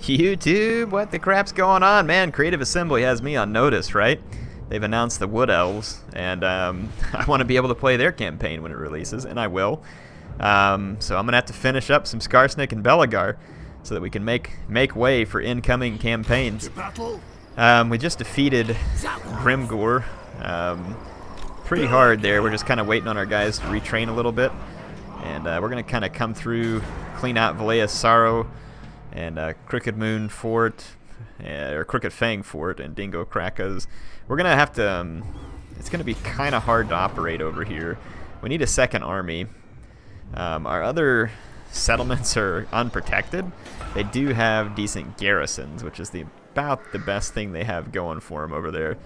YouTube, what the crap's going on, man? Creative Assembly has me on notice, right? They've announced the Wood Elves, and I want to be able to play their campaign when it releases, and I will. So I'm gonna have to finish up some Skarsnik and Belegar so that we can make way for incoming campaigns. We just defeated Grimgor pretty hard there. We're just kind of waiting on our guys to retrain a little bit, and we're gonna kind of come through, clean out Valea's Sorrow and Crooked Moon Fort, or Crooked Fang Fort, and Dingo Krakas. We're gonna have to. It's gonna be kind of hard to operate over here. We need a second army. Our other settlements are unprotected. They do have decent garrisons, which is about the best thing they have going for them over there.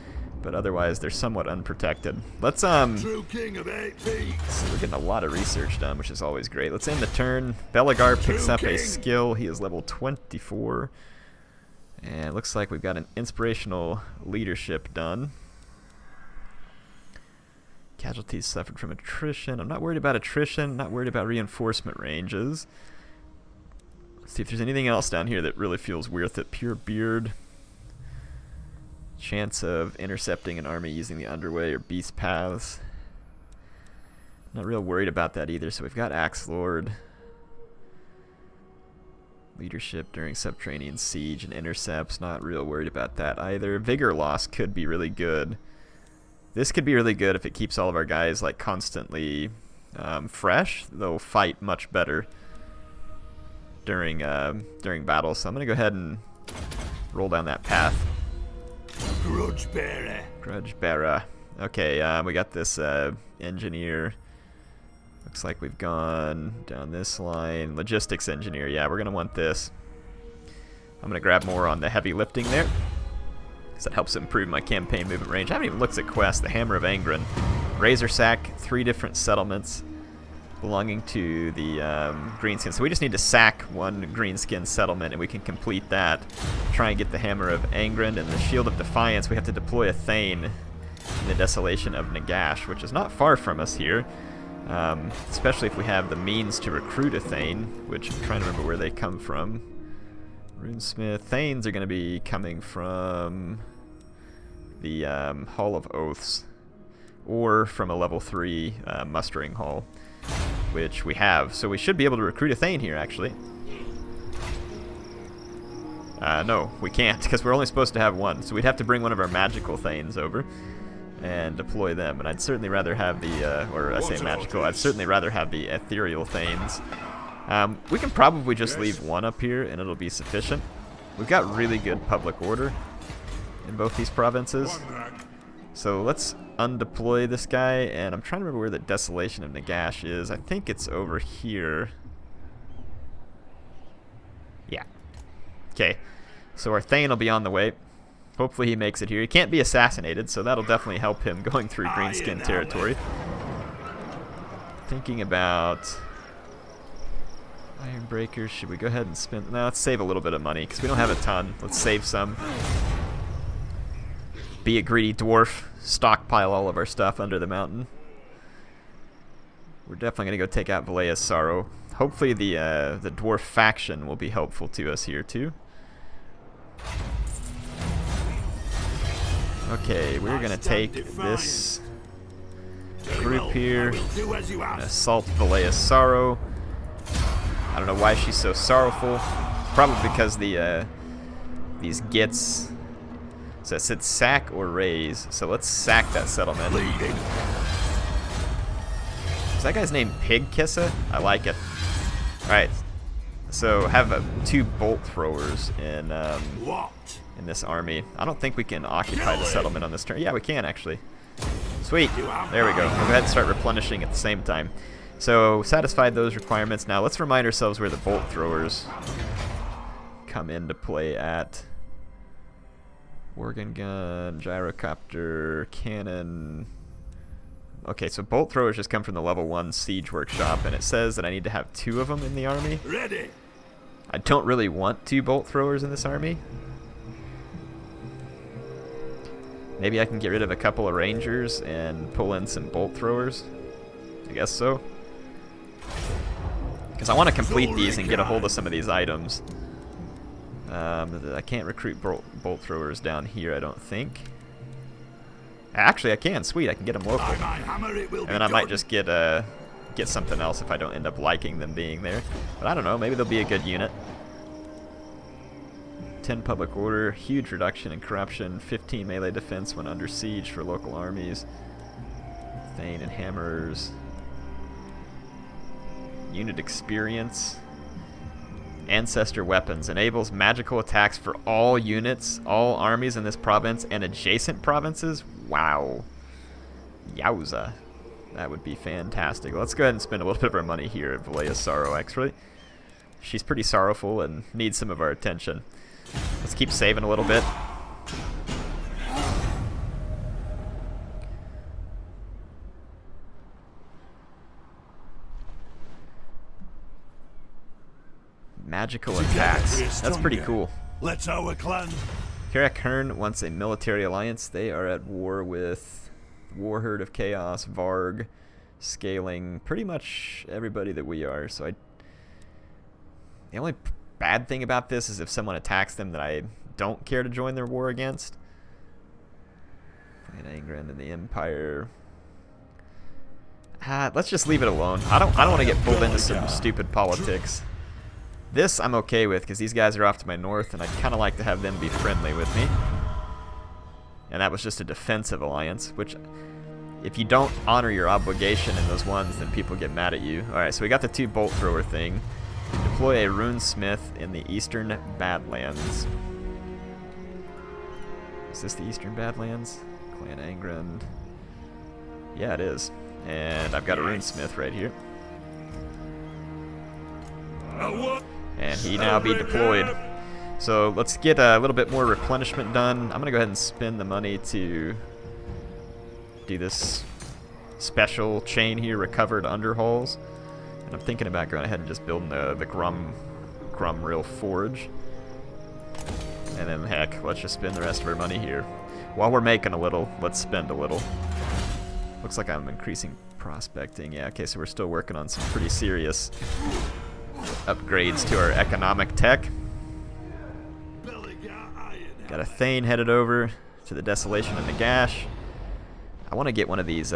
But otherwise, they're somewhat unprotected. Let's True king of 8 feet. So we're getting a lot of research done, which is always great. Let's end the turn. Belegar picks up a skill. He is level 24. And it looks like we've got an inspirational leadership done. Casualties suffered from attrition. I'm not worried about attrition. Not worried about reinforcement ranges. Let's see if there's anything else down here that really feels worth it. Pure Beard. Chance of intercepting an army using the underway or beast paths. Not real worried about that either. So we've got Axe Lord. Leadership during subterranean siege and intercepts. Not real worried about that either. Vigor loss could be really good. This could be really good if it keeps all of our guys like constantly fresh. They'll fight much better during battle. So I'm gonna go ahead and roll down that path. Grudge bearer. Grudge bearer. Okay, we got this engineer. Looks like we've gone down this line. Logistics engineer. Yeah, we're gonna want this. I'm gonna grab more on the heavy lifting there, because that helps improve my campaign movement range. I haven't even looked at quests. The Hammer of Angrund. Razor Sack, 3 different settlements belonging to the Greenskin. So we just need to sack 1 Greenskin settlement, and we can complete that. Try and get the Hammer of Angrund and the Shield of Defiance. We have to deploy a Thane in the Desolation of Nagash, which is not far from us here. Especially if we have the means to recruit a Thane, which I'm trying to remember where they come from. Runesmith. Thanes are going to be coming from the Hall of Oaths, or from a level 3 mustering hall, which we have. So we should be able to recruit a Thane here, actually. No, we can't, because we're only supposed to have 1. So we'd have to bring one of our magical Thanes over and deploy them. And I'd certainly rather have the, or I say magical, I'd certainly rather have the ethereal Thanes. We can probably just leave 1 up here and it'll be sufficient. We've got really good public order in both these provinces. So let's undeploy this guy, and I'm trying to remember where the Desolation of Nagash is. I think it's over here. Yeah. Okay. So our Thane will be on the way. Hopefully he makes it here. He can't be assassinated, so that'll definitely help him going through Greenskin territory. Thinking about Iron Breakers. Should we go ahead and spend... No, let's save a little bit of money, because we don't have a ton. Let's save some. Be a greedy dwarf. Stockpile all of our stuff under the mountain. We're definitely going to go take out Valea's Sorrow. Hopefully the dwarf faction will be helpful to us here, too. Okay, we're going to take this group here and assault Valea's Sorrow. I don't know why she's so sorrowful. Probably because these gits. So it said sack or raise. So let's sack that settlement. Is that guy's name Pig Kissa? I like it. Alright. So have 2 bolt throwers in this army. I don't think we can occupy the settlement on this turn. Yeah, we can actually. Sweet. There we go. We'll go ahead and start replenishing at the same time. So satisfied those requirements. Now let's remind ourselves where the bolt throwers come into play at. Organ gun, gyrocopter, cannon. Okay, so bolt throwers just come from the level 1 siege workshop, and it says that I need to have 2 of them in the army. Ready. I don't really want 2 bolt throwers in this army. Maybe I can get rid of a couple of rangers and pull in some bolt throwers. I guess so. Because I want to complete these and get a hold of some of these items. I can't recruit bolt throwers down here, I don't think. Actually, I can. Sweet, I can get them local. And then I might just get something else if I don't end up liking them being there. But I don't know, maybe they'll be a good unit. 10 public order, huge reduction in corruption, 15 melee defense when under siege for local armies. Thane and hammers. Unit experience. Ancestor weapons enables magical attacks for all units, all armies in this province and adjacent provinces. Wow. Yowza. That would be fantastic. Let's go ahead and spend a little bit of our money here at Valea's Sorrow, actually. She's pretty sorrowful and needs some of our attention. Let's keep saving a little bit. Magical attacks. That's pretty cool. Let's our clan. Karak wants a military alliance. They are at war with Warherd of Chaos, Varg, scaling pretty much everybody that we are. So the only bad thing about this is if someone attacks them that I don't care to join their war against. And Angrund and the Empire. Let's just leave it alone. I don't want to get pulled into some stupid politics. This I'm okay with because these guys are off to my north and I'd kind of like to have them be friendly with me. And that was just a defensive alliance, which if you don't honor your obligation in those ones, then people get mad at you. Alright, so we got the 2 bolt thrower thing. Deploy a runesmith in the eastern badlands. Is this the eastern badlands? Clan Angrund. Yeah, it is. And I've got a runesmith right here. And he now be deployed. So let's get a little bit more replenishment done. I'm going to go ahead and spend the money to do this special chain here, recovered underhauls. And I'm thinking about going ahead and just building the Grum Real Forge. And then heck, let's just spend the rest of our money here. While we're making a little, let's spend a little. Looks like I'm increasing prospecting. Yeah, okay, so we're still working on some pretty serious upgrades to our economic tech. Got a Thane headed over to the Desolation and the Gash. I want to get one of these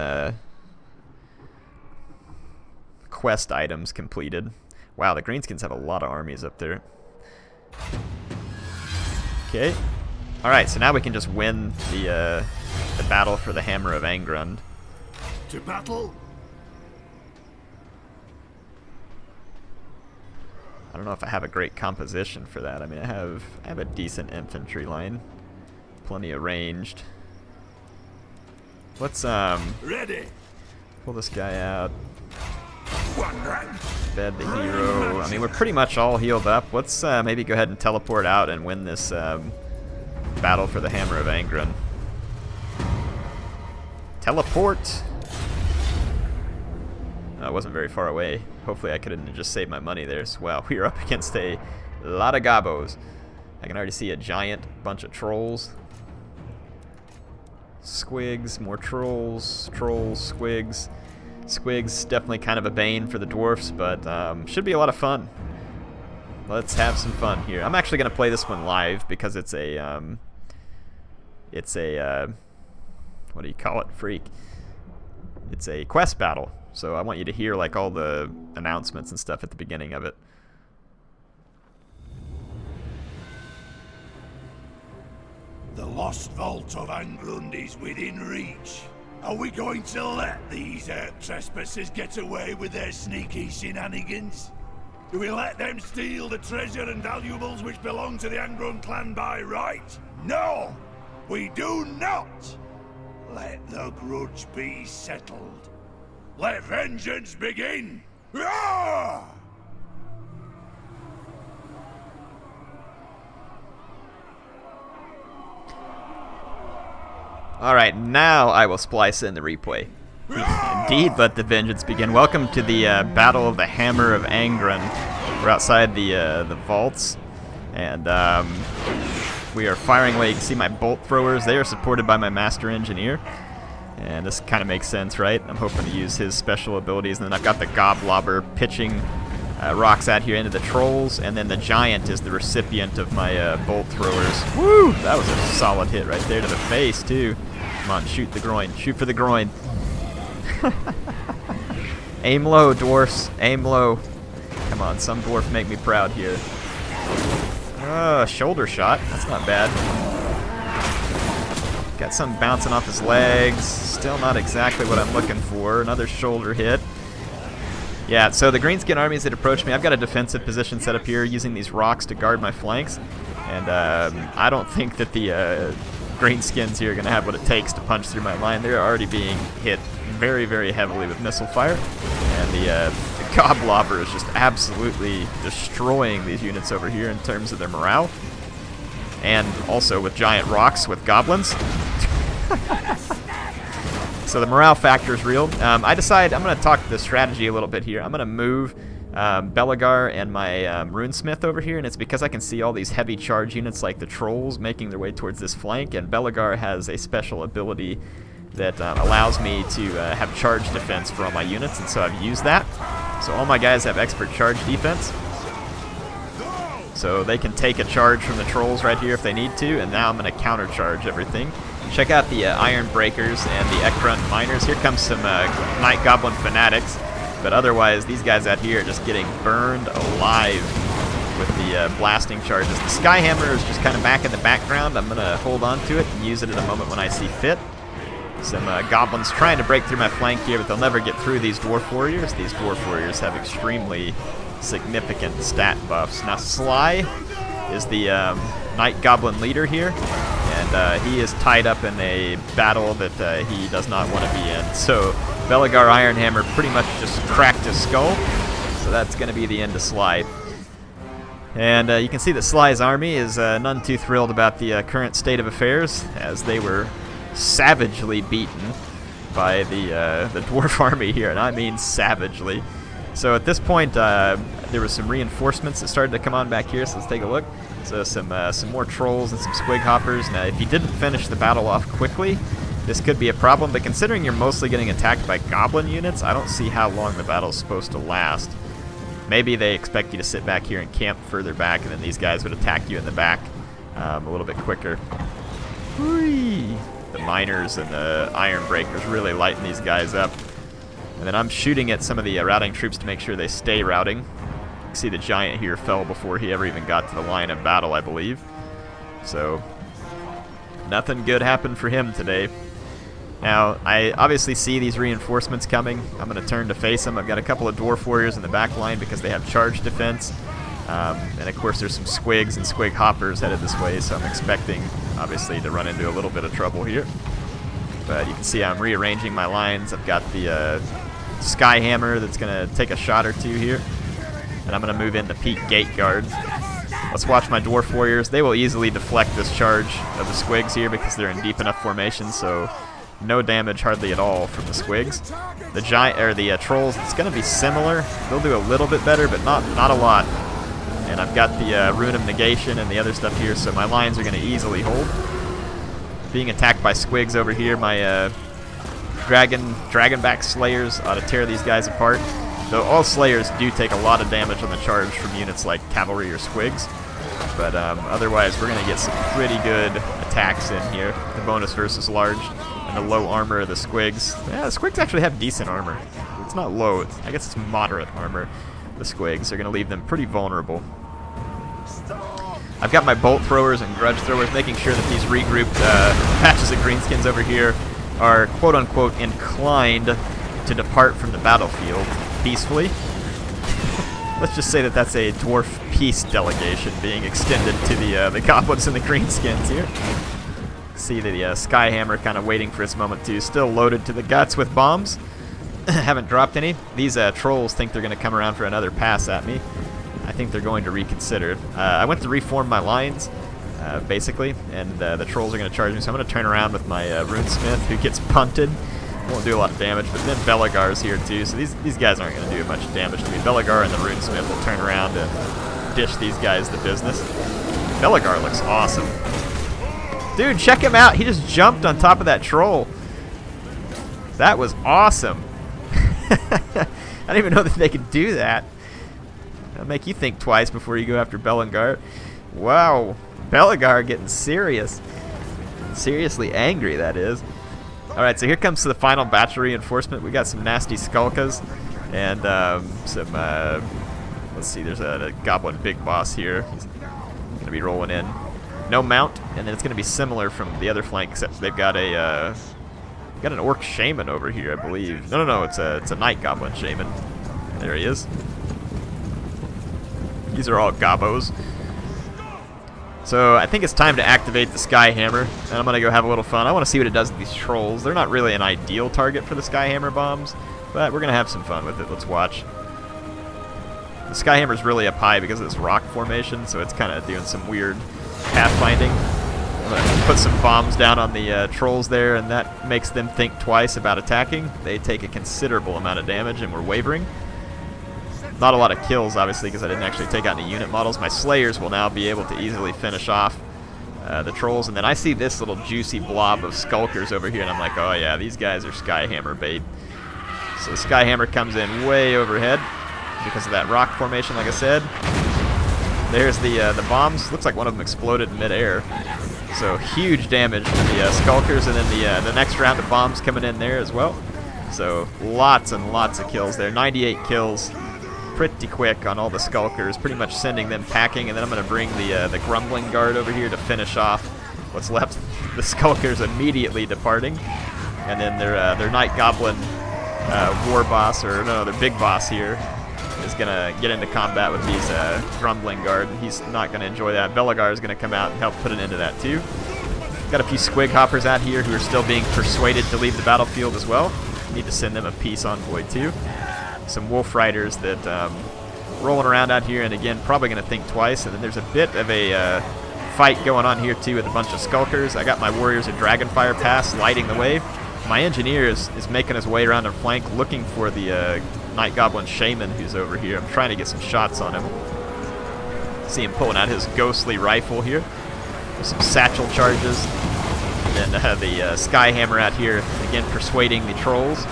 quest items completed. Wow, the Greenskins have a lot of armies up there. Okay. Alright, so now we can just win the battle for the Hammer of Angrund. To battle? I don't know if I have a great composition for that. I mean, I have a decent infantry line. Plenty of ranged. Let's ready. Pull this guy out. Bed the hero. I mean, we're pretty much all healed up. Let's maybe go ahead and teleport out and win this battle for the Hammer of Angrund. Teleport! It wasn't very far away. Hopefully I couldn't just save my money there. So, wow, we are up against a lot of gobos. I can already see a giant bunch of trolls. Squigs, more trolls, squigs. Squigs, definitely kind of a bane for the dwarfs, but should be a lot of fun. Let's have some fun here. I'm actually going to play this one live because it's a, what do you call it? Freak. It's a quest battle. So I want you to hear like all the announcements and stuff at the beginning of it. The lost vault of Angrund is within reach. Are we going to let these trespassers get away with their sneaky shenanigans? Do we let them steal the treasure and valuables which belong to the Angrund clan by right? No! We do not! Let the grudge be settled. Let vengeance begin! Roar! Alright, now I will splice in the replay. Indeed, let the vengeance begin. Welcome to the Battle of the Hammer of Angrund. We're outside the vaults, and we are firing away. You can see my bolt throwers. They are supported by my master engineer. And this kind of makes sense, right? I'm hoping to use his special abilities. And then I've got the Goblobber pitching rocks out here into the trolls, and then the giant is the recipient of my bolt throwers. Woo! That was a solid hit right there to the face, too. Come on, shoot the groin. Shoot for the groin. Aim low, dwarfs. Aim low. Come on, some dwarf make me proud here. Shoulder shot. That's not bad. Got some bouncing off his legs. Still not exactly what I'm looking for. Another shoulder hit. Yeah, so the greenskin armies that approach me, I've got a defensive position set up here using these rocks to guard my flanks. And I don't think that the greenskins here are going to have what it takes to punch through my line. They're already being hit very, very heavily with missile fire. And the Goblobber is just absolutely destroying these units over here in terms of their morale. And also with giant rocks with goblins. So the morale factor is real. I decide I'm going to talk the strategy a little bit here. I'm going to move Belegar and my runesmith over here, and it's because I can see all these heavy charge units like the trolls making their way towards this flank, and Belegar has a special ability that allows me to have charge defense for all my units, and so I've used that. So all my guys have expert charge defense. So they can take a charge from the trolls right here if they need to, and now I'm going to countercharge everything. Check out the Iron Breakers and the Angrund Miners. Here comes some Night Goblin Fanatics, but otherwise these guys out here are just getting burned alive with the blasting charges. The Skyhammer is just kind of back in the background. I'm going to hold on to it and use it at a moment when I see fit. Some goblins trying to break through my flank here, but they'll never get through these Dwarf Warriors. These Dwarf Warriors have extremely significant stat buffs. Now Sly is the Night Goblin leader here, and he is tied up in a battle that he does not want to be in. So Belegar Ironhammer pretty much just cracked his skull, so that's going to be the end of Sly. And you can see that Sly's army is none too thrilled about the current state of affairs, as they were savagely beaten by the dwarf army here, and I mean savagely. So at this point, there were some reinforcements that started to come on back here, so let's take a look. So some more trolls and some squig hoppers. Now, if you didn't finish the battle off quickly, this could be a problem, but considering you're mostly getting attacked by goblin units, I don't see how long the battle's supposed to last. Maybe they expect you to sit back here and camp further back, and then these guys would attack you in the back a little bit quicker. Whee! The miners and the iron breakers really lighten these guys up. And then I'm shooting at some of the routing troops to make sure they stay routing. You can see the giant here fell before he ever even got to the line of battle, I believe. So, nothing good happened for him today. Now, I obviously see these reinforcements coming. I'm going to turn to face them. I've got a couple of dwarf warriors in the back line because they have charge defense. And of course there's some squigs and squig hoppers headed this way, so I'm expecting, obviously, to run into a little bit of trouble here. But you can see I'm rearranging my lines. I've got the Skyhammer that's going to take a shot or two here. And I'm going to move in the peak gate guard. Let's watch my dwarf warriors. They will easily deflect this charge of the squigs here because they're in deep enough formation, so no damage hardly at all from the squigs. The giant or the trolls, it's going to be similar. They'll do a little bit better, but not a lot. And I've got the Rune of Negation and the other stuff here, so my lines are going to easily hold. Being attacked by squigs over here, my Dragonback Slayers ought to tear these guys apart. Though all Slayers do take a lot of damage on the charge from units like Cavalry or Squigs. But otherwise, we're going to get some pretty good attacks in here. The bonus versus large and the low armor of the Squigs. Yeah, the Squigs actually have decent armor. It's not low. I guess it's moderate armor. The Squigs are going to leave them pretty vulnerable. I've got my bolt throwers and grudge throwers, making sure that these regrouped patches of greenskins over here are quote-unquote inclined to depart from the battlefield peacefully. Let's just say that that's a dwarf peace delegation being extended to the goblins and the greenskins here. See the Skyhammer kind of waiting for its moment too, still loaded to the guts with bombs. Haven't dropped any. These trolls think they're going to come around for another pass at me. I think they're going to reconsider. I went to reform my lines, basically, and the trolls are going to charge me, so I'm going to turn around with my runesmith, who gets punted. Won't do a lot of damage, but then Belegar's here too, so these guys aren't going to do much damage to me. Belegar and the runesmith will turn around and dish these guys the business. Belegar looks awesome. Dude, check him out. He just jumped on top of that troll. That was awesome. I didn't even know that they could do that. That'll make you think twice before you go after Belegar. Wow, Belegar getting serious. Seriously angry, that is. Alright, so here comes to the final batch of reinforcement. We got some nasty skulkas and some, let's see, there's a goblin big boss here. He's going to be rolling in. No mount, and then it's going to be similar from the other flank, except they've got a, got an orc shaman over here, I believe. No, it's a night goblin shaman. There he is. These are all gobos. So I think it's time to activate the Sky Hammer, and I'm going to go have a little fun. I want to see what it does with these trolls. They're not really an ideal target for the Sky Hammer bombs, but we're going to have some fun with it. Let's watch. The Sky Hammer's really up high because of this rock formation, so it's kind of doing some weird pathfinding. I'm going to put some bombs down on the trolls there, and that makes them think twice about attacking. They take a considerable amount of damage, and we're wavering. Not a lot of kills, obviously, because I didn't actually take out any unit models. My Slayers will now be able to easily finish off the trolls. And then I see this little juicy blob of Skulkers over here, and I'm like, oh yeah, these guys are Skyhammer bait. So Skyhammer comes in way overhead because of that rock formation, like I said. There's the bombs. Looks like one of them exploded in midair. So huge damage to the Skulkers, and then the next round of bombs coming in there as well. So lots and lots of kills there. 98 kills. Pretty quick on all the Skulkers, pretty much sending them packing, and then I'm going to bring the Grumbling Guard over here to finish off what's left. The Skulkers immediately departing, and then their Night Goblin war boss, or no, their big boss here, is going to get into combat with these Grumbling Guard, and he's not going to enjoy that. Belegar is going to come out and help put an end to that too. Got a few Squig Hoppers out here who are still being persuaded to leave the battlefield as well. Need to send them a peace envoy too. Some Wolf Riders that rolling around out here, and again probably going to think twice. And then there's a bit of a fight going on here too with a bunch of Skulkers. I got my Warriors of Dragonfire Pass lighting the way. My Engineer is making his way around the flank looking for the Night Goblin Shaman who's over here. I'm trying to get some shots on him. See him pulling out his ghostly rifle here with some satchel charges. And then the Sky Hammer out here again persuading the trolls.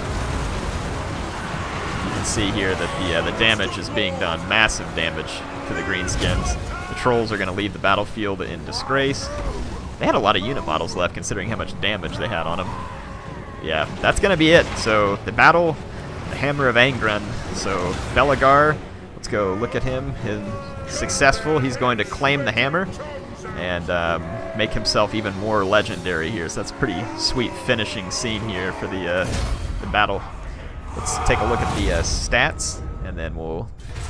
See here that the damage is being done, massive damage to the greenskins. The trolls are going to leave the battlefield in disgrace. They had a lot of unit models left considering how much damage they had on them. Yeah, that's going to be it. So the battle, the Hammer of Angrund. So Belegar, let's go look at him. He's successful. He's going to claim the hammer and make himself even more legendary here. So that's a pretty sweet finishing scene here for the battle. Let's take a look at the stats, and then we'll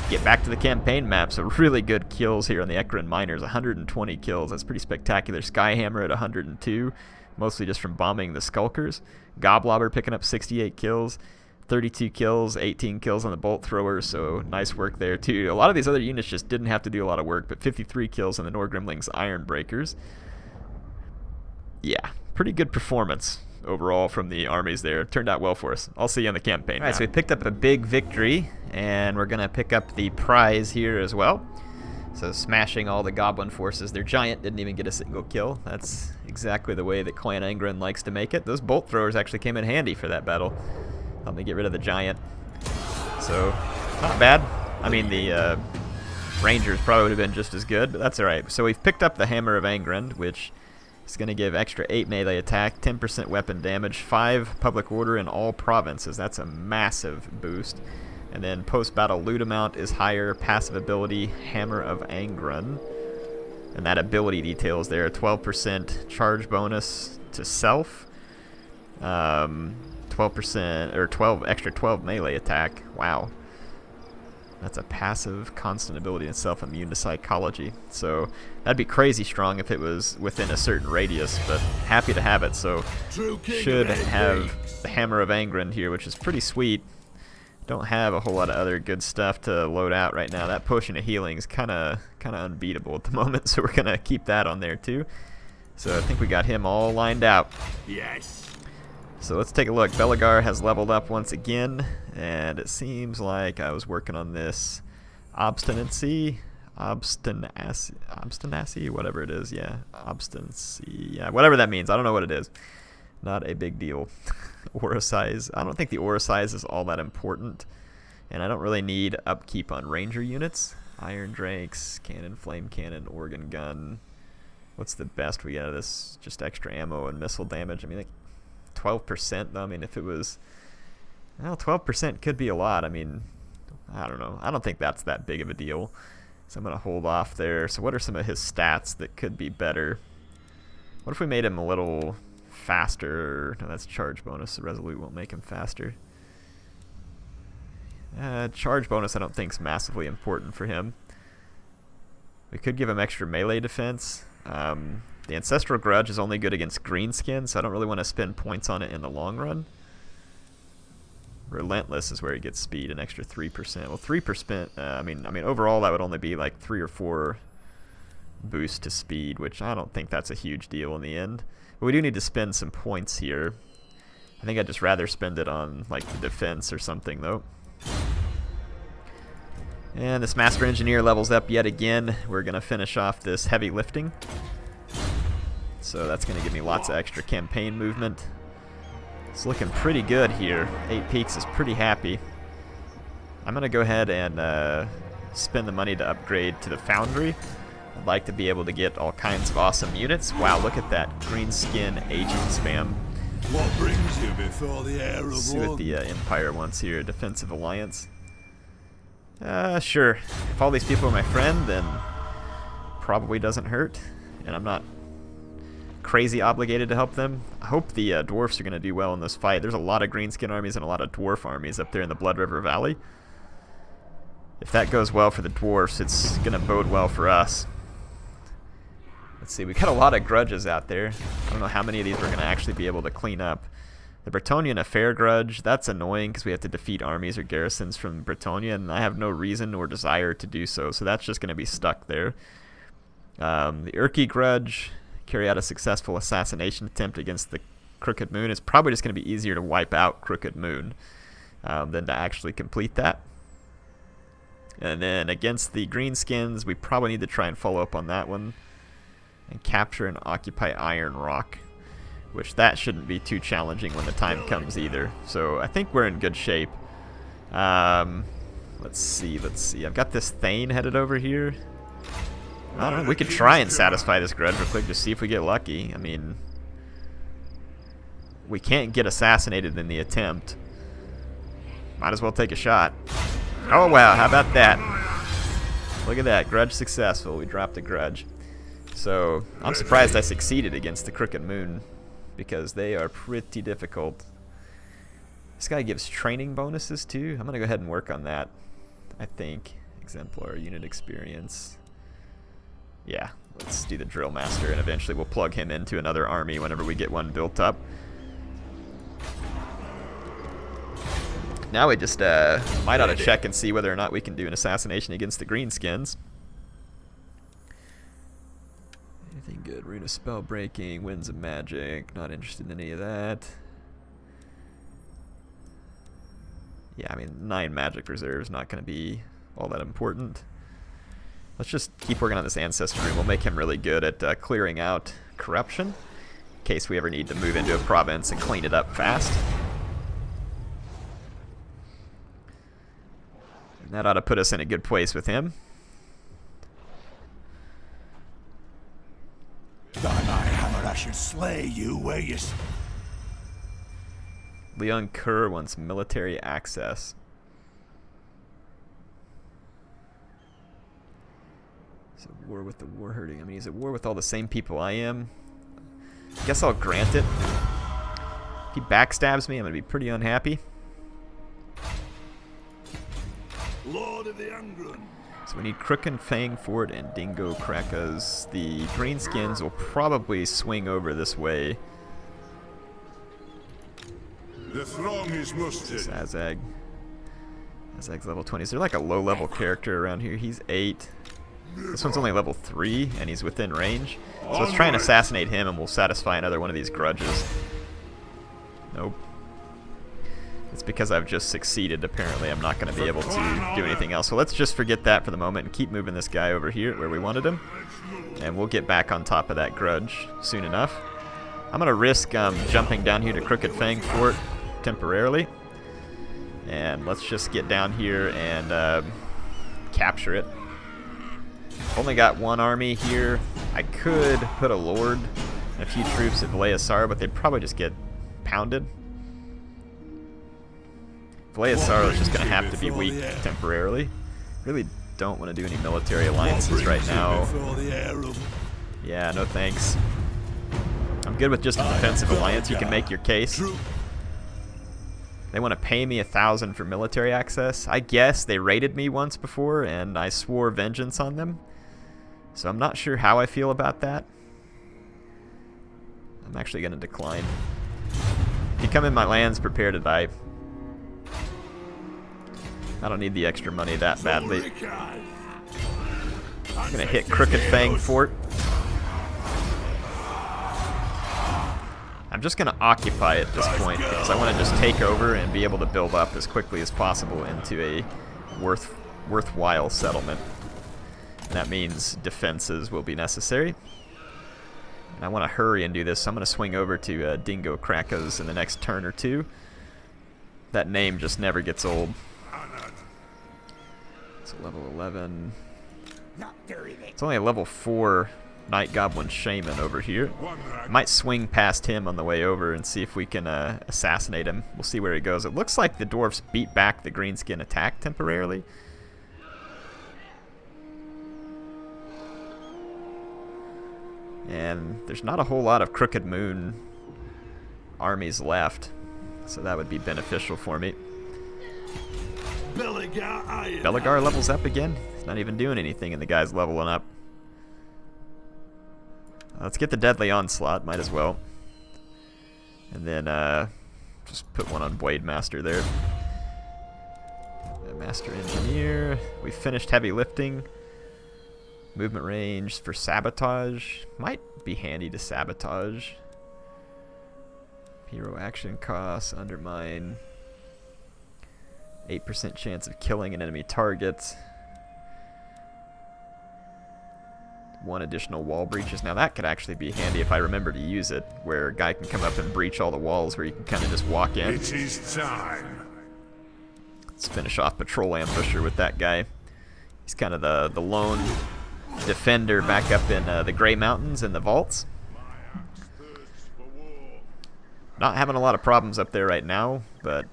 get back to the campaign map. So really good kills here on the Angrund Miners, 120 kills. That's pretty spectacular. Skyhammer at 102, mostly just from bombing the Skulkers. Goblobber picking up 68 kills, 32 kills, 18 kills on the Bolt Thrower, so nice work there too. A lot of these other units just didn't have to do a lot of work, but 53 kills on the Norgrimling's Iron Breakers. Yeah, pretty good performance overall from the armies there. It turned out well for us. I'll see you on the campaign. Alright, so we picked up a big victory, and we're going to pick up the prize here as well. So smashing all the goblin forces. Their giant didn't even get a single kill. That's exactly the way that Clan Angrund likes to make it. Those bolt throwers actually came in handy for that battle. Helped me get rid of the giant. So, not bad. I mean, the Rangers probably would have been just as good, but that's alright. So we've picked up the Hammer of Angrund, which it's going to give extra 8 melee attack, 10% weapon damage, 5 public order in all provinces. That's a massive boost. And then post-battle loot amount is higher, passive ability, Hammer of Angrund. And that ability details there, 12% charge bonus to self, 12% or extra 12 melee attack. Wow. That's a passive constant ability in self, immune to psychology. So that'd be crazy strong if it was within a certain radius, but happy to have it. So should have the Hammer of Angrund here, which is pretty sweet. Don't have a whole lot of other good stuff to load out right now. That potion of healing is kind of unbeatable at the moment, so we're gonna keep that on there too. So I think we got him all lined out. Yes. So let's take a look. Belegar has leveled up once again, and it seems like I was working on this obstinacy, whatever it is. Yeah, obstinacy. Yeah, whatever that means. I don't know what it is. Not a big deal. Aura size. I don't think the aura size is all that important, and I don't really need upkeep on ranger units. Iron Drakes, cannon, flame cannon, organ gun. What's the best we get out of this? Just extra ammo and missile damage. I mean, like 12% though. I mean, if it was, well, 12% could be a lot. I mean, I don't know. I don't think that's that big of a deal. So I'm going to hold off there. So what are some of his stats that could be better? What if we made him a little faster? No, that's charge bonus. The Resolute won't make him faster. Charge bonus I don't think is massively important for him. We could give him extra melee defense. The Ancestral Grudge is only good against greenskin, so I don't really want to spend points on it in the long run. Relentless is where he gets speed, an extra 3%. Well, 3%. I mean, overall that would only be like 3 or 4 boost to speed, which I don't think that's a huge deal in the end. But we do need to spend some points here. I think I'd just rather spend it on like the defense or something, though. And this Master Engineer levels up yet again. We're going to finish off this heavy lifting. So that's going to give me lots of extra campaign movement. It's looking pretty good here. 8 Peaks is pretty happy. I'm going to go ahead and spend the money to upgrade to the Foundry. I'd like to be able to get all kinds of awesome units. Wow, look at that green skin agent spam. What brings you before the heir of See what the Empire wants here. Defensive Alliance. Sure. If all these people are my friend, then probably doesn't hurt. And I'm not crazy obligated to help them. I hope the dwarfs are going to do well in this fight. There's a lot of greenskin armies and a lot of dwarf armies up there in the Blood River Valley. If that goes well for the dwarfs, it's going to bode well for us. Let's see, we got a lot of grudges out there. I don't know how many of these we're going to actually be able to clean up. The Bretonnian Affair grudge, that's annoying because we have to defeat armies or garrisons from Bretonia, and I have no reason or desire to do so, so that's just going to be stuck there. The Urki grudge, carry out a successful assassination attempt against the Crooked Moon. It's probably just going to be easier to wipe out Crooked Moon than to actually complete that. And then against the Greenskins, we probably need to try and follow up on that one. And capture and occupy Iron Rock, which that shouldn't be too challenging when the time comes either. So I think we're in good shape. Let's see. I've got this Thane headed over here. I don't know. We could try and satisfy this grudge real quick to see if we get lucky. I mean, we can't get assassinated in the attempt. Might as well take a shot. Oh wow, how about that? Look at that, grudge successful. We dropped a grudge. So I'm surprised I succeeded against the Crooked Moon because they are pretty difficult. This guy gives training bonuses too. I'm gonna go ahead and work on that. I think exemplar unit experience. Yeah, let's do the Drill Master, and eventually we'll plug him into another army whenever we get one built up. Now we just might ought to check and see whether or not we can do an assassination against the Greenskins. Anything good? Rune of Spell Breaking, Winds of Magic. Not interested in any of that. Yeah, I mean, 9 magic reserves, not going to be all that important. Let's just keep working on this Ancestor Room. We'll make him really good at clearing out corruption, in case we ever need to move into a province and clean it up fast. And that ought to put us in a good place with him. By my hammer, I should slay you where you... Leon Kerr wants military access. He's at war with the Warherding. I mean, he's at war with all the same people I am. Guess I'll grant it. If he backstabs me, I'm going to be pretty unhappy. Lord of the Angrund. So we need Crooken Fang Fort and Dingo Krakas. The Greenskins will probably swing over this way. The throng is mustered. Azag. Azag's level 20. Is there like a low level character around here? He's 8. This one's only level 3 and he's within range. So let's try and assassinate him and we'll satisfy another one of these grudges. Nope. It's because I've just succeeded. Apparently I'm not going to be able to do anything else. So let's just forget that for the moment and keep moving this guy over here where we wanted him. And we'll get back on top of that grudge soon enough. I'm going to risk jumping down here to Crooked Fang Fort temporarily. And let's just get down here and capture it. Only got one army here. I could put a lord and a few troops at Belegar, but they'd probably just get pounded. Belegar is just going to have to be weak temporarily. Really don't want to do any military alliances right now. Yeah, no thanks. I'm good with just a defensive alliance. You can make your case. They want to pay me 1,000 for military access. I guess they raided me once before, and I swore vengeance on them. So I'm not sure how I feel about that. I'm actually going to decline. If you come in my lands, prepare to die. I don't need the extra money that badly. I'm going to hit Crooked Fang Fort. I'm just going to occupy at this point because I want to just take over and be able to build up as quickly as possible into a worthwhile settlement. And that means defenses will be necessary. And I want to hurry and do this, so I'm going to swing over to Dingo Krakos in the next turn or two. That name just never gets old. So level 11. It's only a level 4 Night Goblin Shaman over here. Might swing past him on the way over and see if we can assassinate him. We'll see where he goes. It looks like the dwarves beat back the greenskin attack temporarily. And there's not a whole lot of Crooked Moon armies left, so that would be beneficial for me. Belegar levels up again. He's not even doing anything, and the guy's leveling up. Let's get the Deadly Onslaught, might as well. And then just put one on Blade Master there. Master Engineer. We finished heavy lifting. Movement range for sabotage. Might be handy to sabotage. Hero action costs, undermine. 8% chance of killing an enemy target. 1 additional wall breaches. Now that could actually be handy if I remember to use it, where a guy can come up and breach all the walls where you can kind of just walk in. It is time. Let's finish off Patrol Ambusher with that guy. He's kind of the lone defender back up in the Grey Mountains and the vaults. Not having a lot of problems up there right now, but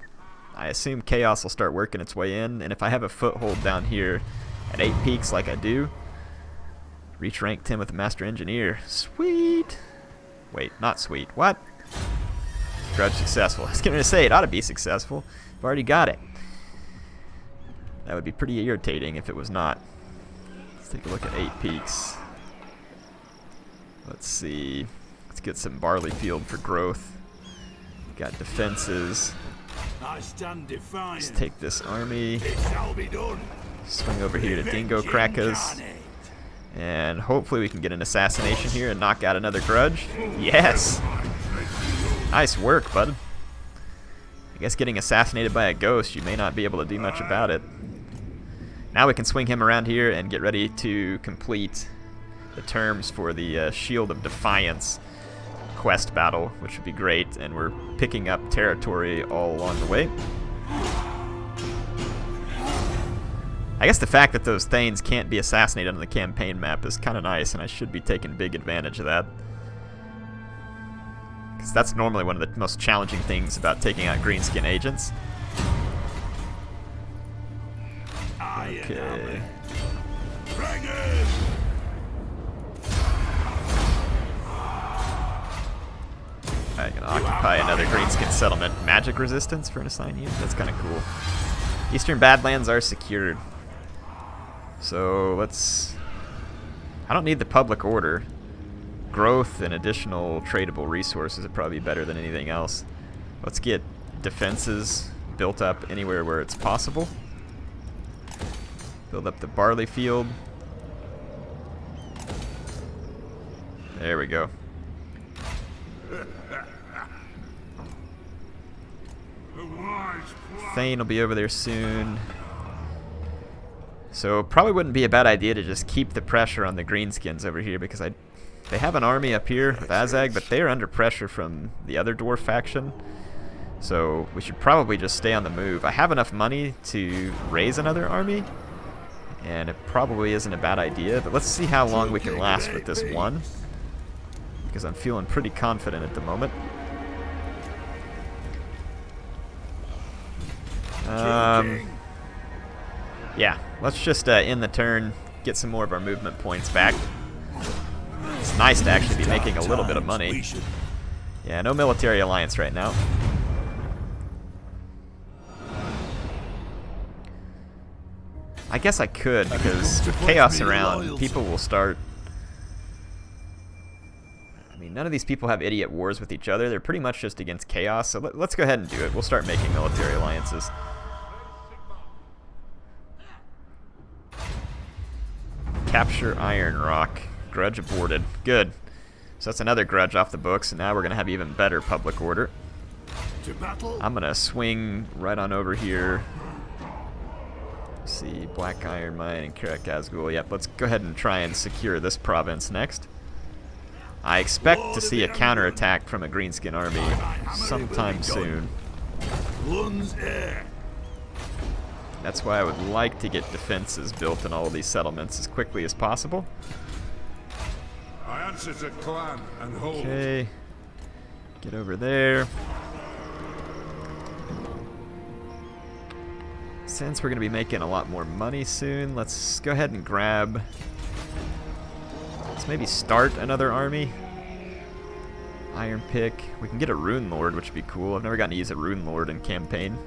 I assume Chaos will start working its way in, and if I have a foothold down here at 8 peaks like I do, reach rank 10 with the Master Engineer. Sweet! Wait, not sweet. What? Grudge successful. I was going to say, it ought to be successful. I've already got it. That would be pretty irritating if it was not. Let's take a look at 8 peaks. Let's see. Let's get some barley field for growth. Got defenses. I stand Defiance. Let's take this army. It shall be done. Swing over here to Dingo Krakos. And hopefully we can get an assassination here and knock out another grudge. Yes! Nice work, bud. I guess getting assassinated by a ghost, you may not be able to do much about it. Now we can swing him around here and get ready to complete the terms for the Shield of Defiance quest battle, which would be great, and we're picking up territory all along the way. I guess the fact that those Thanes can't be assassinated on the campaign map is kind of nice, and I should be taking big advantage of that. Because that's normally one of the most challenging things about taking out greenskin agents. Okay. I'm gonna occupy another greenskin settlement. Magic resistance for an assigned unit? That's kind of cool. Eastern Badlands are secured. So let's... I don't need the public order. Growth and additional tradable resources would probably be better than anything else. Let's get defenses built up anywhere where it's possible. Build up the barley field. There we go. Thane will be over there soon. So probably wouldn't be a bad idea to just keep the pressure on the greenskins over here, because they have an army up here with Azag, but they are under pressure from the other dwarf faction. So we should probably just stay on the move. I have enough money to raise another army, And it probably isn't a bad idea, but let's see how long we can last with this one. Because I'm feeling pretty confident at the moment. Yeah, let's just end the turn, get some more of our movement points back. It's nice to actually be making a little bit of money. Yeah, no military alliance right now. I guess I could, because with chaos around, people will start... I mean, none of these people have idiot wars with each other. They're pretty much just against chaos, so let's go ahead and do it. We'll start making military alliances. Capture Iron Rock. Grudge aborted. Good. So that's another grudge off the books, and now we're going to have even better public order. I'm going to swing right on over here. Let's see, Black Iron Mine and Karak Azgul. Yep, let's go ahead and try and secure this province next. I expect to see a counterattack from a greenskin army sometime soon. That's why I would like to get defenses built in all of these settlements as quickly as possible. Okay, get over there. Since we're going to be making a lot more money soon, let's go ahead and grab... Let's maybe start another army. Iron Pick. We can get a Rune Lord, which would be cool. I've never gotten to use a Rune Lord in campaign.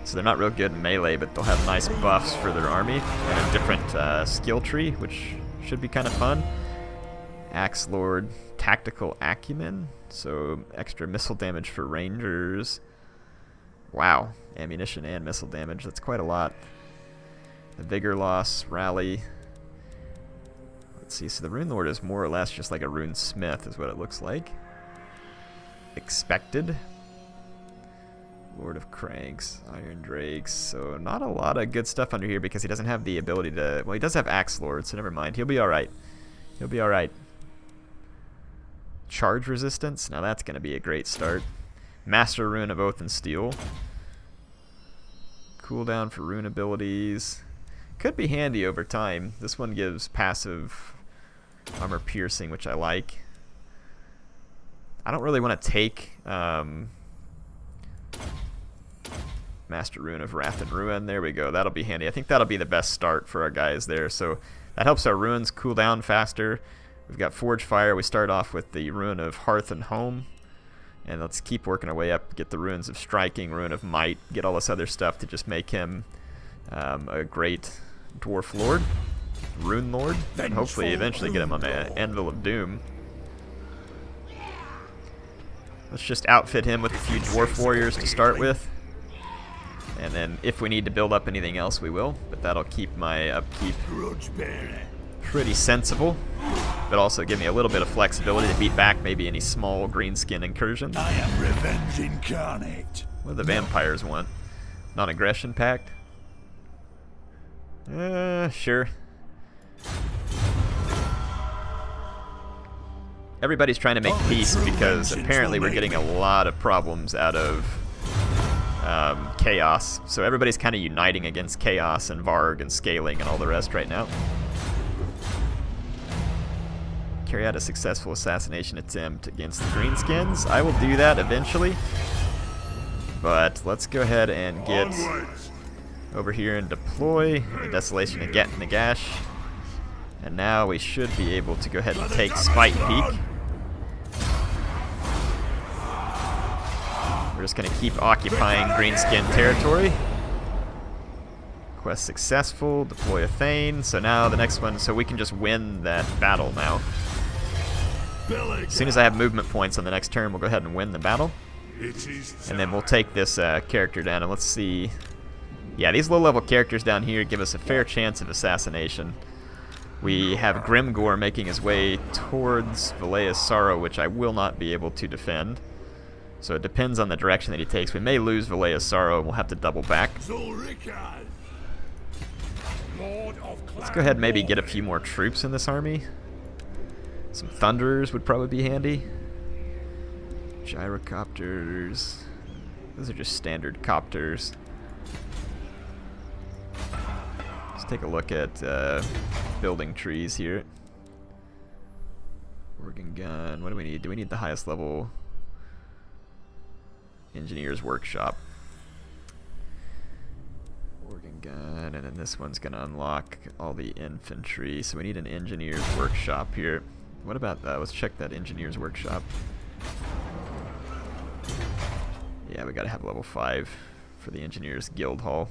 So they're not real good in melee, but they'll have nice buffs for their army. And a different skill tree, which should be kind of fun. Axe Lord. Tactical Acumen. So extra missile damage for rangers. Wow. Ammunition and missile damage. That's quite a lot. The Vigor Loss. Rally. Let's see. So the Rune Lord is more or less just like a Rune Smith is what it looks like. Expected. Lord of Cranks, Iron Drakes, so not a lot of good stuff under here because he doesn't have the ability to... Well, he does have Axe Lord, so never mind. He'll be alright. He'll be alright. Charge Resistance, now that's going to be a great start. Master Rune of Oath and Steel. Cooldown for rune abilities. Could be handy over time. This one gives passive armor piercing, which I like. I don't really want to take... Master Rune of Wrath and Ruin. There we go. That'll be handy. I think that'll be the best start for our guys there. So that helps our runes cool down faster. We've got Forge Fire. We start off with the Rune of Hearth and Home. And let's keep working our way up. Get the Runes of Striking, Rune of Might. Get all this other stuff to just make him a great Dwarf Lord. Rune Lord. And hopefully eventually get him on the Anvil of Doom. Let's just outfit him with a few Dwarf Warriors to start with. And then if we need to build up anything else, we will. But that'll keep my upkeep pretty sensible. But also give me a little bit of flexibility to beat back maybe any small greenskin incursions. I am revenge incarnate. What do the vampires want? Non-aggression pact? Sure. Everybody's trying to make peace because apparently we're getting a lot of problems out of chaos. So everybody's kind of uniting against chaos and Varg and scaling and all the rest right now. Carry out a successful assassination attempt against the greenskins. I will do that eventually. But let's go ahead and get over here and deploy the Desolation of Get Nagash. And now we should be able to go ahead and take Spite Peak. We're just going to keep occupying greenskin territory. Quest successful. Deploy a Thane. So now the next one, so we can just win that battle now. As soon as I have movement points on the next turn, we'll go ahead and win the battle. And then we'll take this character down, and let's see. Yeah, these low-level characters down here give us a fair chance of assassination. We have Grimgore making his way towards Valea's Sorrow, which I will not be able to defend. So it depends on the direction that he takes. We may lose Valea's Sorrow, and we'll have to double back. Let's go ahead and maybe get a few more troops in this army. Some Thunderers would probably be handy. Gyrocopters. Those are just standard copters. Let's take a look at building trees here. Organ gun. What do we need? Do we need the highest level engineer's workshop? Organ gun, and then this one's going to unlock all the infantry. So we need an engineer's workshop here. What about that? Let's check that engineer's workshop. Yeah, we got to have level 5 for the engineer's guild hall.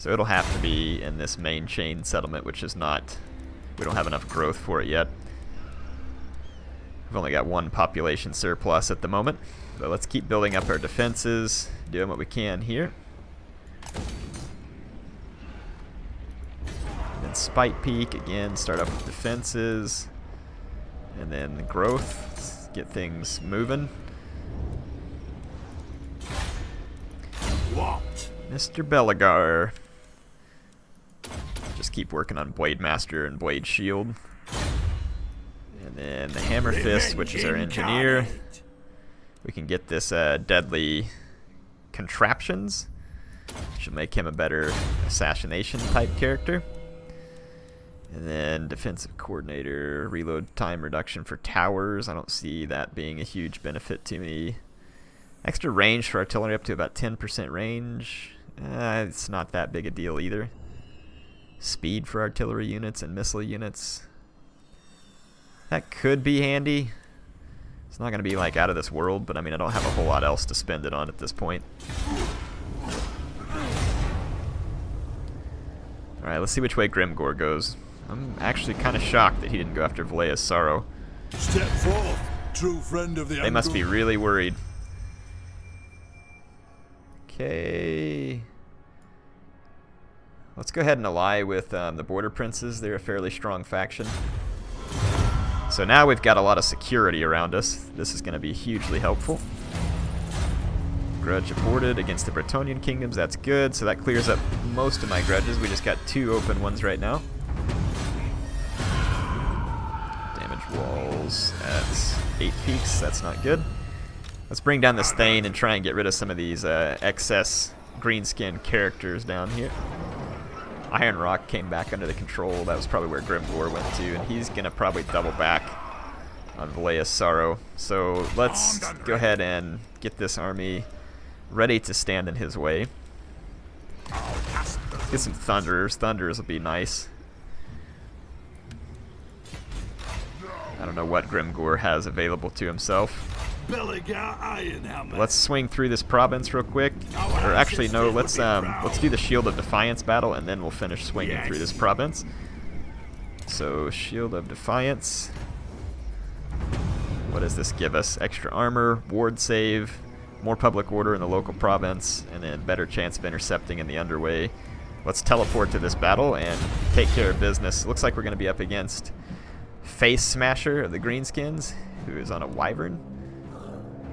So it'll have to be in this main chain settlement, which is not... We don't have enough growth for it yet. We've only got 1 population surplus at the moment. But let's keep building up our defenses, doing what we can here. And then Spite Peak, again, start up with defenses. And then the growth, let's get things moving. What? Mr. Belegar. Just keep working on Blade Master and Blade Shield. And then the Hammer Fist, which is our engineer. We can get this deadly contraptions. Should make him a better assassination type character. And then defensive coordinator, reload time reduction for towers. I don't see that being a huge benefit to me. Extra range for artillery up to about 10% range. It's not that big a deal either. Speed for artillery units and missile units. That could be handy. It's not going to be like out of this world, but I mean I don't have a whole lot else to spend it on at this point. Alright, let's see which way Grimgor goes. I'm actually kind of shocked that he didn't go after Valea's Sorrow. Step forth, true friend of the They must be really worried. Okay. Let's go ahead and ally with the Border Princes. They're a fairly strong faction. So now we've got a lot of security around us. This is going to be hugely helpful. Grudge aborted against the Bretonnian kingdoms. That's good. So that clears up most of my grudges. We just got 2 open ones right now. Damage walls. That's 8 peaks. That's not good. Let's bring down this Thane and try and get rid of some of these excess greenskin characters down here. Iron Rock came back under the control. That was probably where Grimgor went to, and he's going to probably double back on Valea's Sorrow. So let's go ahead and get this army ready to stand in his way. Get some Thunderers. Thunderers will be nice. I don't know what Grimgor has available to himself. Let's swing through this province real quick. Or actually, no. Let's do the Shield of Defiance battle, and then we'll finish swinging through this province. So Shield of Defiance. What does this give us? Extra armor, ward save, more public order in the local province, and then better chance of intercepting in the underway. Let's teleport to this battle and take care of business. Looks like we're going to be up against Face Smasher of the Greenskins, who is on a Wyvern.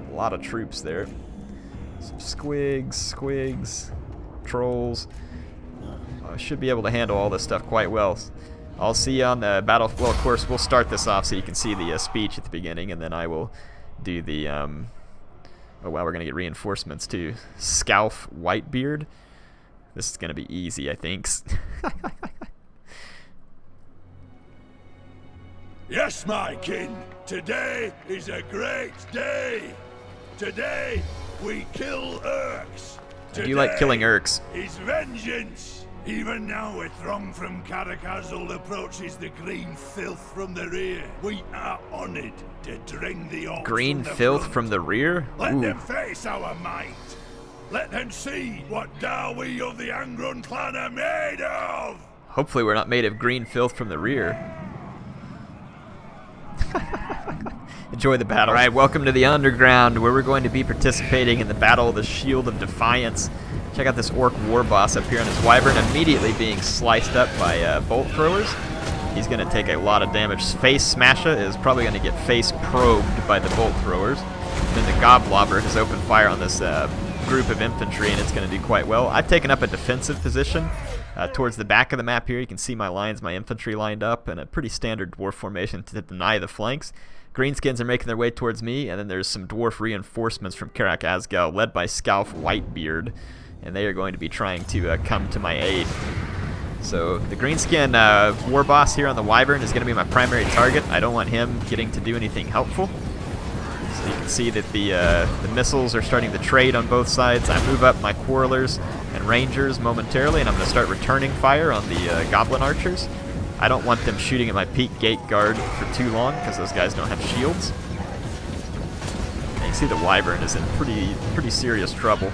A lot of troops there. Some squigs, trolls. I should be able to handle all this stuff quite well. I'll see you on the battle. Well, of course, we'll start this off so you can see the speech at the beginning, and then I will do the... oh, wow, we're going to get reinforcements too. Scalf Whitebeard. This is going to be easy, I think. Yes, my kin. Today is a great day. Today we kill Urks. I do like killing Urks. Is vengeance. Even now a throng from Caracazal approaches the green filth from the rear. We are honored to drink the orcs Green from the filth front. from the rear? Let Ooh. them face our might. Let them see what Darby of the Angrund clan are made of. Hopefully we're not made of green filth from the rear. Enjoy the battle. Alright, welcome to the underground, where we're going to be participating in the Battle of the Shield of Defiance. Check out this orc war boss up here on his wyvern, immediately being sliced up by bolt throwers. He's going to take a lot of damage. Face Smasher is probably going to get face probed by the bolt throwers. Then the Goblobber has opened fire on this group of infantry, and it's going to do quite well. I've taken up a defensive position towards the back of the map here. You can see my lines, my infantry lined up in a pretty standard dwarf formation to deny the flanks. Greenskins are making their way towards me, and then there's some dwarf reinforcements from Karak Azgal, led by Scalf Whitebeard, and they are going to be trying to come to my aid. So the greenskin war boss here on the wyvern is going to be my primary target. I don't want him getting to do anything helpful. So you can see that the missiles are starting to trade on both sides. I move up my quarrelers and rangers momentarily, and I'm going to start returning fire on the goblin archers. I don't want them shooting at my peak gate guard for too long because those guys don't have shields. And you see the wyvern is in pretty serious trouble.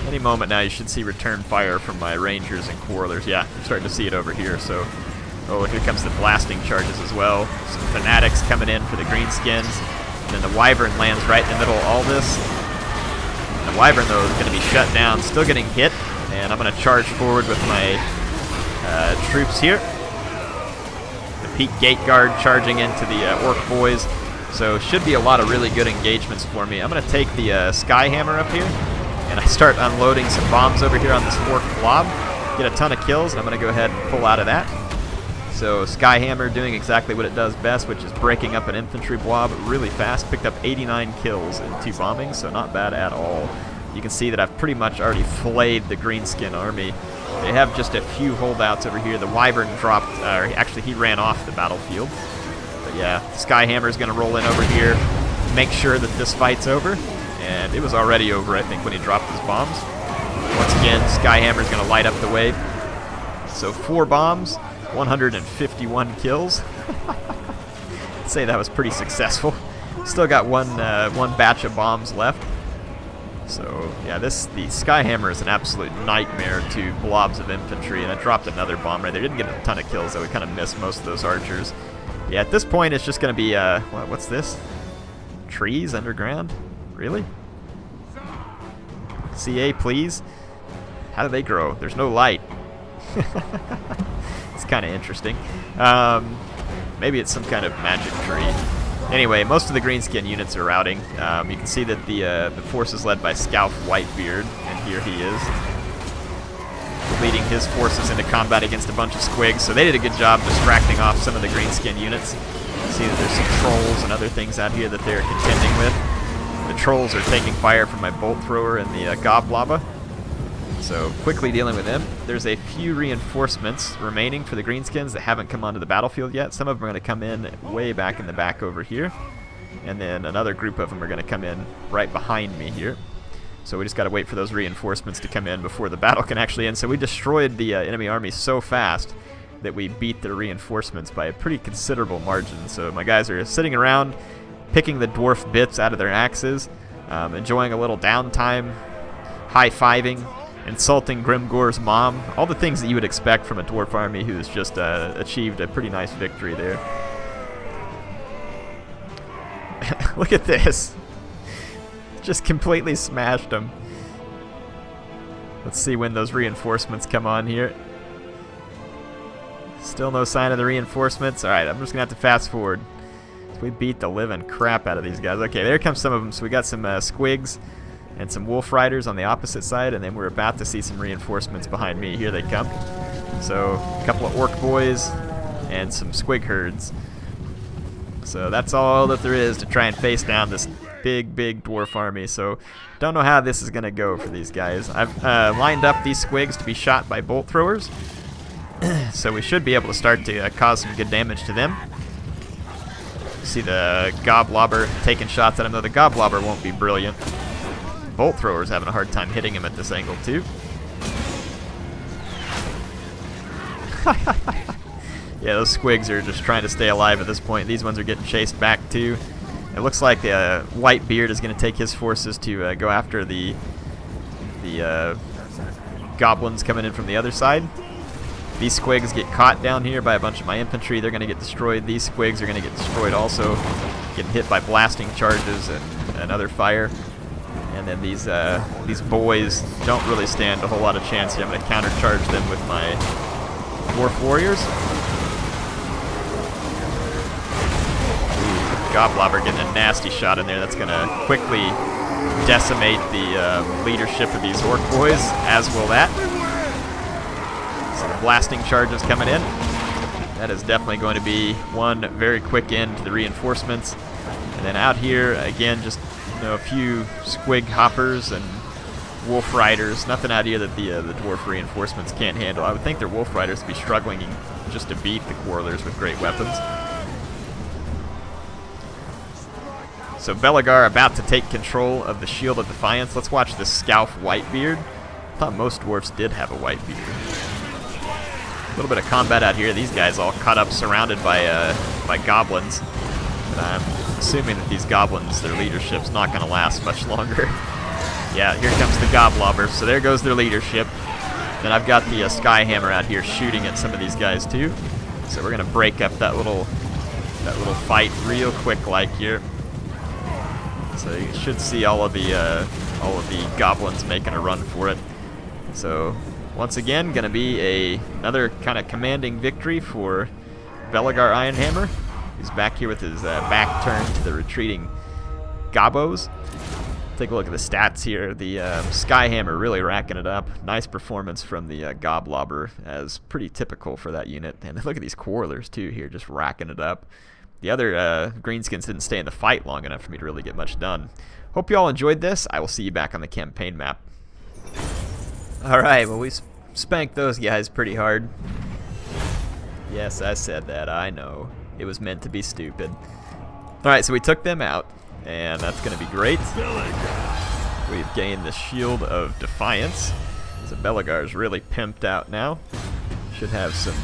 Any moment now you should see return fire from my rangers and quarrelers. Yeah, I'm starting to see it over here. So, oh, here comes the blasting charges as well. Some fanatics coming in for the greenskins. And then the wyvern lands right in the middle of all this. The wyvern, though, is going to be shut down, still getting hit. And I'm going to charge forward with my troops here. The peak gate guard charging into the orc boys. So should be a lot of really good engagements for me. I'm going to take the Skyhammer up here. And I start unloading some bombs over here on this orc blob. Get a ton of kills, and I'm going to go ahead and pull out of that. So Skyhammer doing exactly what it does best, which is breaking up an infantry blob really fast. Picked up 89 kills in 2 bombings, so not bad at all. You can see that I've pretty much already flayed the greenskin army. They have just a few holdouts over here. The wyvern dropped, actually he ran off the battlefield. But yeah, Skyhammer is going to roll in over here, make sure that this fight's over. And it was already over, I think, when he dropped his bombs. Once again, Skyhammer is going to light up the way. So 4 bombs, 151 kills. I'd say that was pretty successful. Still got one batch of bombs left. So yeah, the Skyhammer is an absolute nightmare to blobs of infantry. And I dropped another bomb right there. Didn't get a ton of kills, though. We kind of missed most of those archers. Yeah, at this point, it's just going to be, what's this? Trees underground? Really? CA, please? How do they grow? There's no light. It's kind of interesting. Maybe it's some kind of magic tree. Anyway, most of the greenskin units are routing. You can see that the force is led by Scalf Whitebeard, and here he is, leading his forces into combat against a bunch of squigs. So they did a good job distracting off some of the greenskin units. You see that there's some trolls and other things out here that they're contending with. The trolls are taking fire from my bolt thrower and the goblaba. So quickly dealing with them. There's a few reinforcements remaining for the greenskins that haven't come onto the battlefield yet. Some of them are going to come in way back in the back over here. And then another group of them are going to come in right behind me here. So we just got to wait for those reinforcements to come in before the battle can actually end. So we destroyed the enemy army so fast that we beat their reinforcements by a pretty considerable margin. So my guys are sitting around, picking the dwarf bits out of their axes, enjoying a little downtime, high-fiving, insulting Grimgor's mom, all the things that you would expect from a dwarf army who's just achieved a pretty nice victory there. Look at this. Just completely smashed them. Let's see when those reinforcements come on here. Still no sign of the reinforcements. Alright, I'm just going to have to fast forward. We beat the living crap out of these guys. Okay, there comes some of them. So we got some squigs and some wolf riders on the opposite side, and then we're about to see some reinforcements behind me. Here they come. So a couple of orc boys and some squig herds. So that's all that there is to try and face down this big dwarf army. So don't know how this is going to go for these guys. I've lined up these squigs to be shot by bolt throwers. So we should be able to start to cause some good damage to them. See the goblobber taking shots at him, though the goblobber won't be brilliant. Bolt throwers having a hard time hitting him at this angle too. Yeah, those squigs are just trying to stay alive at this point. These ones are getting chased back too. It looks like Whitebeard is going to take his forces to go after the goblins coming in from the other side. These squigs get caught down here by a bunch of my infantry. They're going to get destroyed. These squigs are going to get destroyed also, getting hit by blasting charges and other fire. And then these boys don't really stand a whole lot of chance here. I'm going to countercharge them with my dwarf warriors. Goblobber getting a nasty shot in there. That's going to quickly decimate the leadership of these orc boys, as will that. So the blasting charges coming in. That is definitely going to be one very quick end to the reinforcements. And then out here, again, just a few squig hoppers and wolf riders. Nothing out here that the dwarf reinforcements can't handle. I would think their wolf riders would be struggling just to beat the quarrelers with great weapons. So Belegar about to take control of the Shield of Defiance. Let's watch this Scalf Whitebeard. I thought most dwarfs did have a Whitebeard. A little bit of combat out here. These guys all caught up, surrounded by goblins. But I'm assuming that these goblins, their leadership's not going to last much longer. Yeah, here comes the Goblobbers. So there goes their leadership. Then I've got the Skyhammer out here shooting at some of these guys too. So we're going to break up that little fight real quick like here. So you should see all of the goblins making a run for it. So once again, going to be another kind of commanding victory for Belegar Ironhammer. He's back here with his back turned to the retreating Gobos. Take a look at the stats here. The Skyhammer really racking it up. Nice performance from the Goblobber, as pretty typical for that unit. And look at these Quarrelers too here, just racking it up. The other Greenskins didn't stay in the fight long enough for me to really get much done. Hope you all enjoyed this. I will see you back on the campaign map. Alright, well we spanked those guys pretty hard. Yes, I said that, I know. It was meant to be stupid. Alright, so we took them out, and that's going to be great. We've gained the Shield of Defiance. So Belegar's really pimped out now. Should have some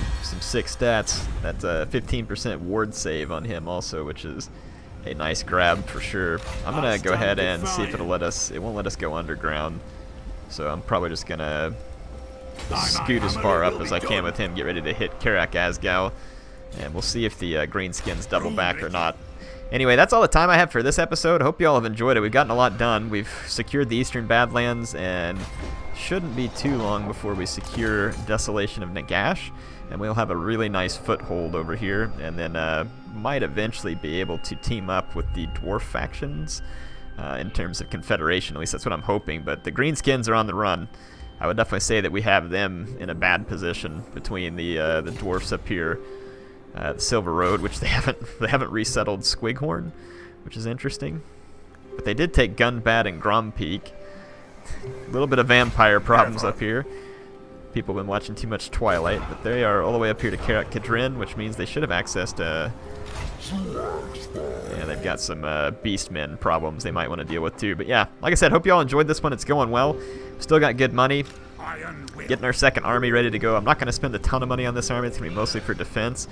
sick stats. That's a 15% ward save on him also, which is a nice grab for sure. I'm going to go ahead and see if it won't let us go underground. So I'm probably just going to scoot as far up as I can with him, get ready to hit Karak Asgal, and we'll see if the Greenskins double back or not. Anyway, that's all the time I have for this episode. Hope you all have enjoyed it. We've gotten a lot done. We've secured the Eastern Badlands, and shouldn't be too long before we secure Desolation of Nagash, and we'll have a really nice foothold over here, and then might eventually be able to team up with the dwarf factions in terms of confederation. At least that's what I'm hoping, but the Greenskins are on the run. I would definitely say that we have them in a bad position between the dwarfs up here, the Silver Road, which they haven't resettled Squighorn, which is interesting. But they did take Gunbat and Grom Peak. A little bit of vampire problems up here. People have been watching too much Twilight, but they are all the way up here to Karak Kadrin, which means they should have access to... Yeah, they've got some Beastmen problems they might want to deal with too. But yeah, like I said, hope you all enjoyed this one. It's going well. Still got good money. Getting our second army ready to go. I'm not going to spend a ton of money on this army. It's going to be mostly for defense.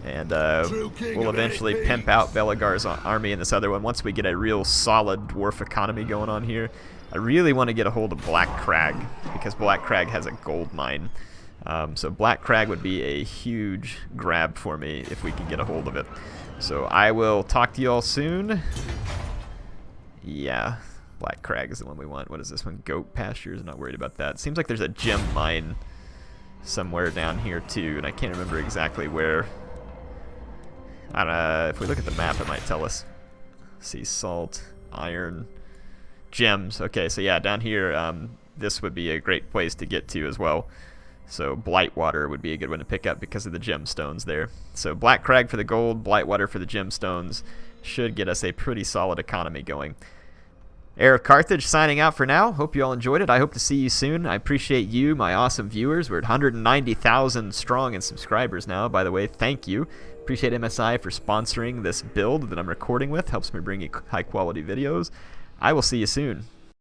And we'll eventually pimp out Belegar's army in this other one once we get a real solid dwarf economy going on here. I really want to get a hold of Black Crag, because Black Crag has a gold mine. So Black Crag would be a huge grab for me if we could get a hold of it. So I will talk to you all soon. Yeah, Black Crag is the one we want. What is this one? Goat pastures? Not worried about that. Seems like there's a gem mine somewhere down here too, and I can't remember exactly where. I don't know. If we look at the map, it might tell us. See, salt, iron, gems. Okay, so yeah, down here, this would be a great place to get to as well. So Blightwater would be a good one to pick up because of the gemstones there. So Black Crag for the gold, Blightwater for the gemstones should get us a pretty solid economy going. HeirofCarthage signing out for now. Hope you all enjoyed it. I hope to see you soon. I appreciate you, my awesome viewers. We're at 190,000 strong in subscribers now. By the way, thank you. Appreciate MSI for sponsoring this build that I'm recording with. Helps me bring you high quality videos. I will see you soon.